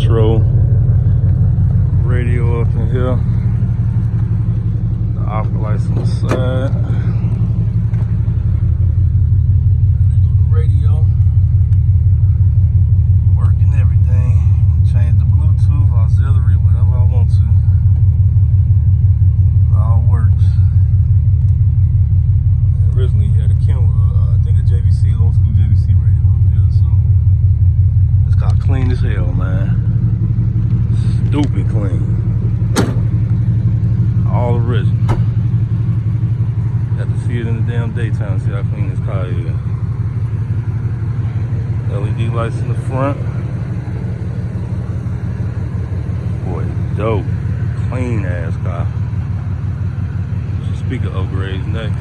retro radio up in here. The opera lights on the side. There go the radio. Working everything. Change the Bluetooth, auxiliary, whatever I want to. It all works. Originally had a I think a JVC, old school JVC radio up here, so it's called clean as hell, man. Stupid clean. All original. Have to see it in the damn daytime, see how clean this car is. LED lights in the front. Boy, dope. Clean ass car. Speaker upgrades next.